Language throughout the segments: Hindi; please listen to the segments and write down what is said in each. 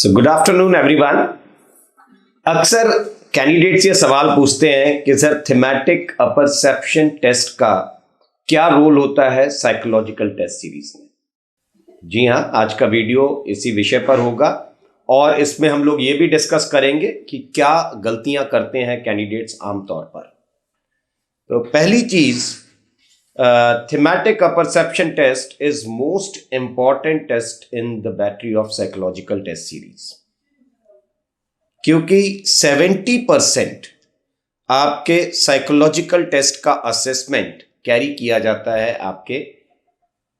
So good afternoon everyone. अक्सर कैंडिडेट्स ये सवाल पूछते हैं कि सर थीमेटिक अपरसेप्शन टेस्ट का क्या रोल होता है साइकोलॉजिकल टेस्ट सीरीज में। जी हाँ, आज का वीडियो इसी विषय पर होगा और इसमें हम लोग ये भी डिस्कस करेंगे कि क्या गलतियां करते हैं कैंडिडेट्स आमतौर पर। तो पहली चीज, thematic apperception test is most important test in the battery of psychological test series, क्योंकि 70% आपके साइकोलॉजिकल टेस्ट का असेसमेंट कैरी किया जाता है आपके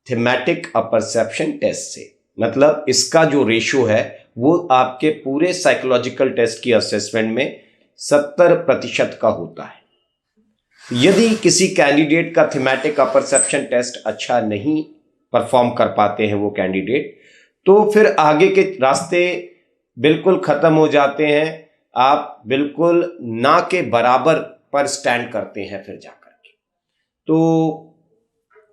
थीमेटिक अपरसेप्शन टेस्ट से। मतलब इसका जो रेशो है वो आपके पूरे साइकोलॉजिकल टेस्ट की असेसमेंट में 70% का होता है। यदि किसी कैंडिडेट का थीमेटिक अपरसेप्शन टेस्ट अच्छा नहीं परफॉर्म कर पाते हैं वो कैंडिडेट, तो फिर आगे के रास्ते बिल्कुल खत्म हो जाते हैं। आप बिल्कुल ना के बराबर पर स्टैंड करते हैं फिर जाकर के। तो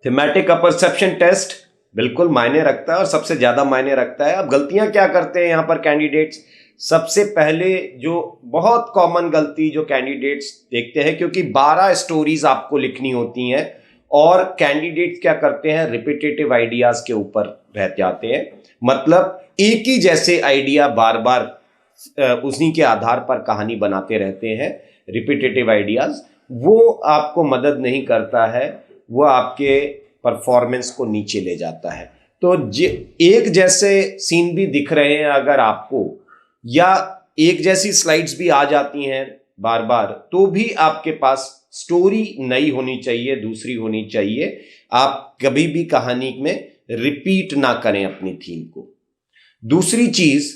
थीमेटिक अपरसेप्शन टेस्ट बिल्कुल मायने रखता है और सबसे ज्यादा मायने रखता है। अब गलतियां क्या करते हैं यहां पर कैंडिडेट्स। सबसे पहले जो बहुत कॉमन गलती जो कैंडिडेट्स देखते हैं, क्योंकि 12 स्टोरीज आपको लिखनी होती हैं और कैंडिडेट्स क्या करते हैं, रिपीटेटिव आइडियाज के ऊपर रह जाते हैं। मतलब एक ही जैसे आइडिया बार बार उसी के आधार पर कहानी बनाते रहते हैं। रिपीटेटिव आइडियाज वो आपको मदद नहीं करता है, वो आपके परफॉर्मेंस को नीचे ले जाता है। तो एक जैसे सीन भी दिख रहे हैं अगर आपको, या एक जैसी स्लाइड्स भी आ जाती हैं बार बार, तो भी आपके पास स्टोरी नई होनी चाहिए, दूसरी होनी चाहिए। आप कभी भी कहानी में रिपीट ना करें अपनी थीम को। दूसरी चीज,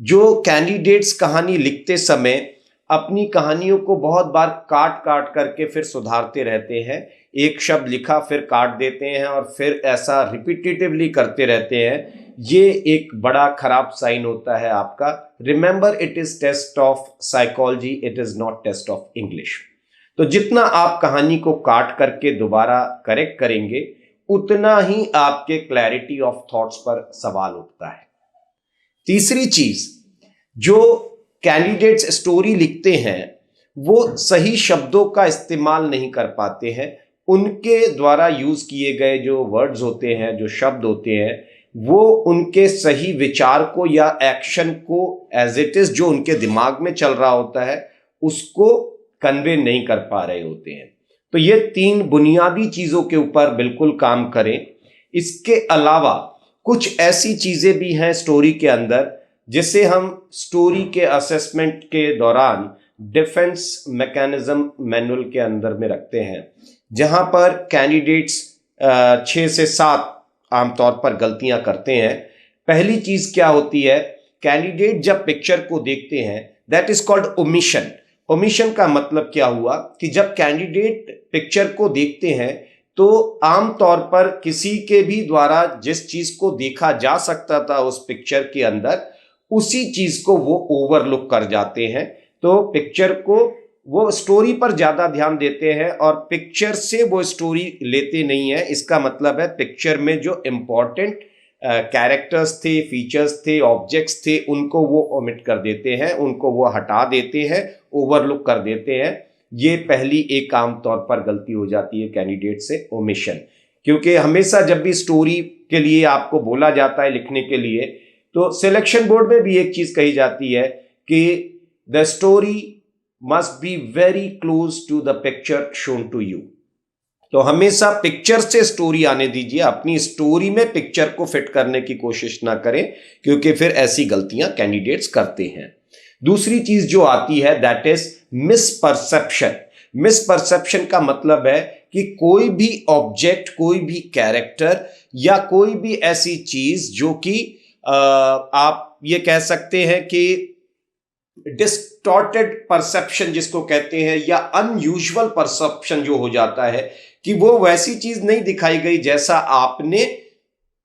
जो कैंडिडेट्स कहानी लिखते समय अपनी कहानियों को बहुत बार काट काट करके फिर सुधारते रहते हैं। एक शब्द लिखा फिर काट देते हैं और फिर ऐसा रिपीटेटिवली करते रहते हैं। ये एक बड़ा खराब साइन होता है आपका। Remember, it is test of psychology, it is not test of English. तो जितना आप कहानी को काट करके दोबारा करेक्ट करेंगे, उतना ही आपके क्लैरिटी ऑफ थॉट्स पर सवाल उठता है। तीसरी चीज, जो कैंडिडेट्स स्टोरी लिखते हैं वो सही शब्दों का इस्तेमाल नहीं कर पाते हैं। उनके द्वारा यूज किए गए जो वर्ड्स होते हैं, जो शब्द होते हैं, वो उनके सही विचार को या एक्शन को एज इट इज जो उनके दिमाग में चल रहा होता है उसको कन्वे नहीं कर पा रहे होते हैं। तो ये 3 बुनियादी चीजों के ऊपर बिल्कुल काम करें। इसके अलावा कुछ ऐसी चीजें भी हैं स्टोरी के अंदर जिसे हम स्टोरी के असेसमेंट के दौरान डिफेंस मैकेनिज्म मैनुअल के अंदर में रखते हैं, जहां पर कैंडिडेट्स 6 से 7 आमतौर पर गलतियां करते हैं। पहली चीज क्या होती है, कैंडिडेट जब पिक्चर को देखते हैं, that is called omission. Omission का मतलब क्या हुआ कि जब कैंडिडेट पिक्चर को देखते हैं तो आमतौर पर किसी के भी द्वारा जिस चीज को देखा जा सकता था उस पिक्चर के अंदर, उसी चीज को वो ओवरलुक कर जाते हैं। तो पिक्चर को वो स्टोरी पर ज्यादा ध्यान देते हैं और पिक्चर से वो स्टोरी लेते नहीं है। इसका मतलब है पिक्चर में जो इंपॉर्टेंट कैरेक्टर्स थे, फीचर्स थे, ऑब्जेक्ट्स थे, उनको वो ओमिट कर देते हैं, उनको वो हटा देते हैं, ओवरलुक कर देते हैं। ये पहली एक आम तौर पर गलती हो जाती है कैंडिडेट से, ओमिशन। क्योंकि हमेशा जब भी स्टोरी के लिए आपको बोला जाता है लिखने के लिए, तो सिलेक्शन बोर्ड में भी एक चीज कही जाती है कि the story must be very close to the picture shown to you. तो हमेशा पिक्चर से स्टोरी आने दीजिए, अपनी स्टोरी में पिक्चर को फिट करने की कोशिश ना करें, क्योंकि फिर ऐसी गलतियां कैंडिडेट्स करते हैं। दूसरी चीज जो आती है दैट इज मिसपरसेप्शन। मिसपरसेप्शन का मतलब है कि कोई भी ऑब्जेक्ट, कोई भी कैरेक्टर या कोई भी ऐसी चीज जो कि आप ये कह सकते हैं कि डिस्टॉर्टेड परसेप्शन जिसको कहते हैं, या अनयूजुअल परसेप्शन जो हो जाता है कि वो वैसी चीज नहीं दिखाई गई जैसा आपने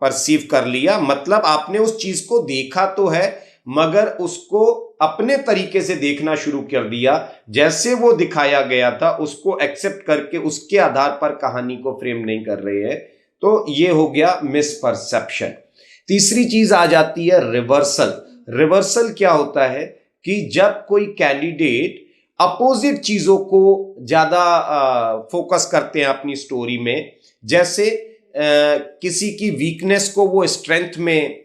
परसीव कर लिया। मतलब आपने उस चीज को देखा तो है मगर उसको अपने तरीके से देखना शुरू कर दिया, जैसे वो दिखाया गया था उसको एक्सेप्ट करके उसके आधार पर कहानी को फ्रेम नहीं कर रहे हैं। तो ये हो गया मिसपरसेप्शन। तीसरी चीज आ जाती है रिवर्सल। रिवर्सल क्या होता है कि जब कोई कैंडिडेट अपोजिट चीजों को ज्यादा फोकस करते हैं अपनी स्टोरी में, जैसे किसी की वीकनेस को वो स्ट्रेंथ में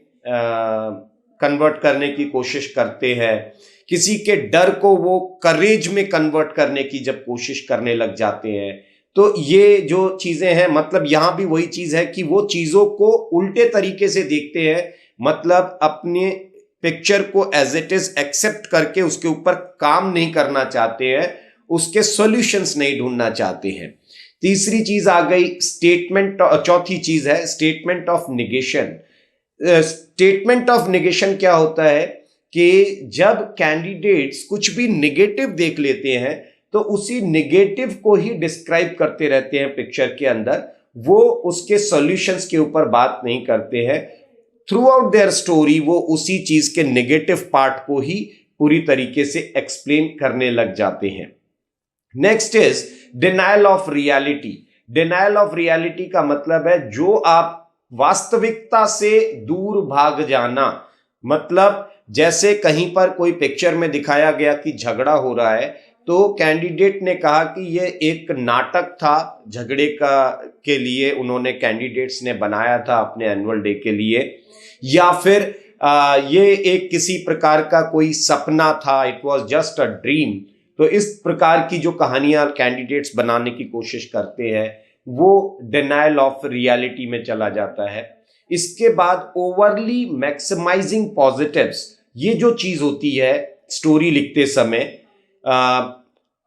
कन्वर्ट करने की कोशिश करते हैं, किसी के डर को वो करेज में कन्वर्ट करने की जब कोशिश करने लग जाते हैं, तो ये जो चीजें हैं, मतलब यहां भी वही चीज है कि वो चीजों को उल्टे तरीके से देखते हैं, मतलब अपने पिक्चर को एज इट इज एक्सेप्ट करके उसके ऊपर काम नहीं करना चाहते हैं, उसके सॉल्यूशंस नहीं ढूंढना चाहते हैं। तीसरी चीज आ गई स्टेटमेंट, चौथी चीज है statement of negation. Statement of negation क्या होता है कि जब कैंडिडेट्स कुछ भी निगेटिव देख लेते हैं तो उसी निगेटिव को ही डिस्क्राइब करते रहते हैं पिक्चर के अंदर, वो उसके सॉल्यूशंस के ऊपर बात नहीं करते हैं। थ्रू आउट देयर स्टोरी वो उसी चीज के नेगेटिव पार्ट को ही पूरी तरीके से एक्सप्लेन करने लग जाते हैं। Next is denial of reality. Denial of reality का मतलब है जो आप वास्तविकता से दूर भाग जाना, मतलब जैसे कहीं पर कोई पिक्चर में दिखाया गया कि झगड़ा हो रहा है, तो कैंडिडेट ने कहा कि ये एक नाटक था, झगड़े के लिए उन्होंने कैंडिडेट्स ने बनाया था अपने एनुअल डे के लिए, या फिर ये एक किसी प्रकार का कोई सपना था, it was just a dream. तो इस प्रकार की जो कहानियां कैंडिडेट्स बनाने की कोशिश करते हैं वो डिनायल ऑफ रियलिटी में चला जाता है। इसके बाद ओवरली मैक्सिमाइजिंग पॉजिटिव्स, ये जो चीज होती है स्टोरी लिखते समय,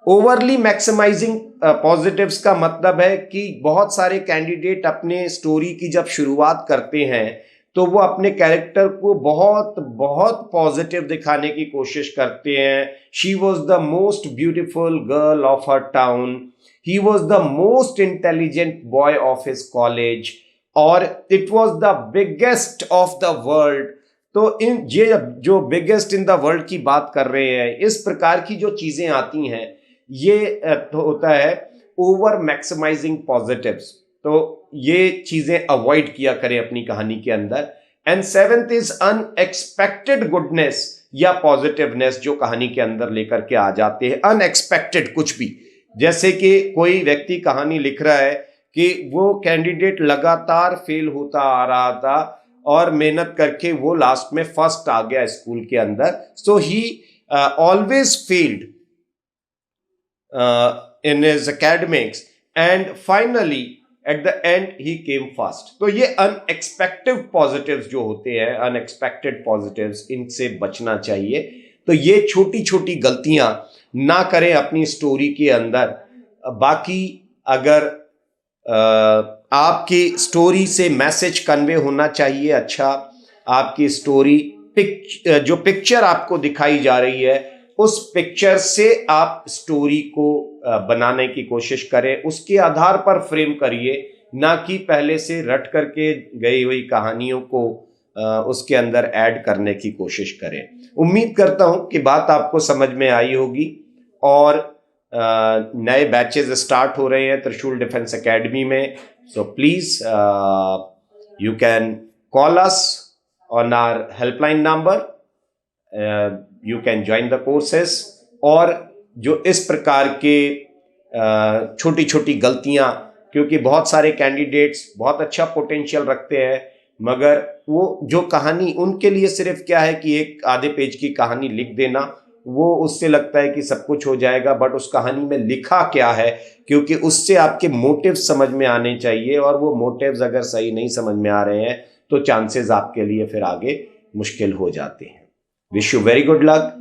ओवरली मैक्सिमाइजिंग पॉजिटिव्स का मतलब है कि बहुत सारे कैंडिडेट अपने स्टोरी की जब शुरुआत करते हैं तो वो अपने कैरेक्टर को बहुत बहुत पॉजिटिव दिखाने की कोशिश करते हैं। She was the most beautiful girl of her town, he was the most intelligent boy of his college, और it was the biggest of the world. तो इन ये जो बिगेस्ट इन द वर्ल्ड की बात कर रहे हैं, इस प्रकार की जो चीजें आती हैं, ये होता है ओवर मैक्सिमाइजिंग पॉजिटिव्स। तो ये चीजें अवॉइड किया करें अपनी कहानी के अंदर। And seventh is unexpected goodness या पॉजिटिवनेस, जो कहानी के अंदर लेकर के आ जाते हैं। अनएक्सपेक्टेड कुछ भी, जैसे कि कोई व्यक्ति कहानी लिख रहा है कि वो कैंडिडेट लगातार फेल होता आ रहा था और मेहनत करके वो लास्ट में फर्स्ट आ गया स्कूल के अंदर, so he always failed in his academics and finally at the end he came first। तो ये अनएक्सपेक्टेड पॉजिटिव्स जो होते हैं, अनएक्सपेक्टेड पॉजिटिव्स, इनसे बचना चाहिए। तो ये छोटी छोटी गलतियां ना करें अपनी स्टोरी के अंदर। बाकी अगर आपकी स्टोरी से मैसेज कन्वे होना चाहिए अच्छा, आपकी स्टोरी जो पिक्चर आपको दिखाई जा रही है उस पिक्चर से आप स्टोरी को बनाने की कोशिश करें, उसके आधार पर फ्रेम करिए, ना कि पहले से रट करके गई हुई कहानियों को उसके अंदर ऐड करने की कोशिश करें। उम्मीद करता हूं कि बात आपको समझ में आई होगी। और नए बैचेस स्टार्ट हो रहे हैं त्रिशूल डिफेंस एकेडमी में, so please you can call us on our helpline number, you can join the courses. और जो इस प्रकार के छोटी छोटी गलतियां, क्योंकि बहुत सारे कैंडिडेट्स बहुत अच्छा पोटेंशियल रखते हैं, मगर वो जो कहानी उनके लिए सिर्फ क्या है कि एक आधे पेज की कहानी लिख देना, वो उससे लगता है कि सब कुछ हो जाएगा, बट उस कहानी में लिखा क्या है, क्योंकि उससे आपके मोटिव्स समझ में आने चाहिए, और वो मोटिव्स अगर सही नहीं समझ में आ रहे हैं तो चांसेस आपके लिए फिर आगे मुश्किल हो जाते हैं। Wish you very good luck,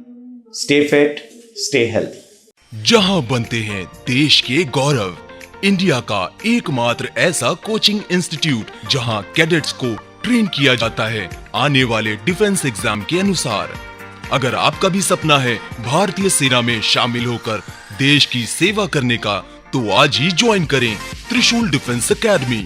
stay fit, stay healthy. जहां बनते हैं देश के गौरव, इंडिया का एकमात्र ऐसा कोचिंग इंस्टीट्यूट जहां कैडेट्स को ट्रेन किया जाता है आने वाले डिफेंस एग्जाम के अनुसार। अगर आपका भी सपना है भारतीय सेना में शामिल होकर देश की सेवा करने का, तो आज ही ज्वाइन करें त्रिशूल डिफेंस एकेडमी।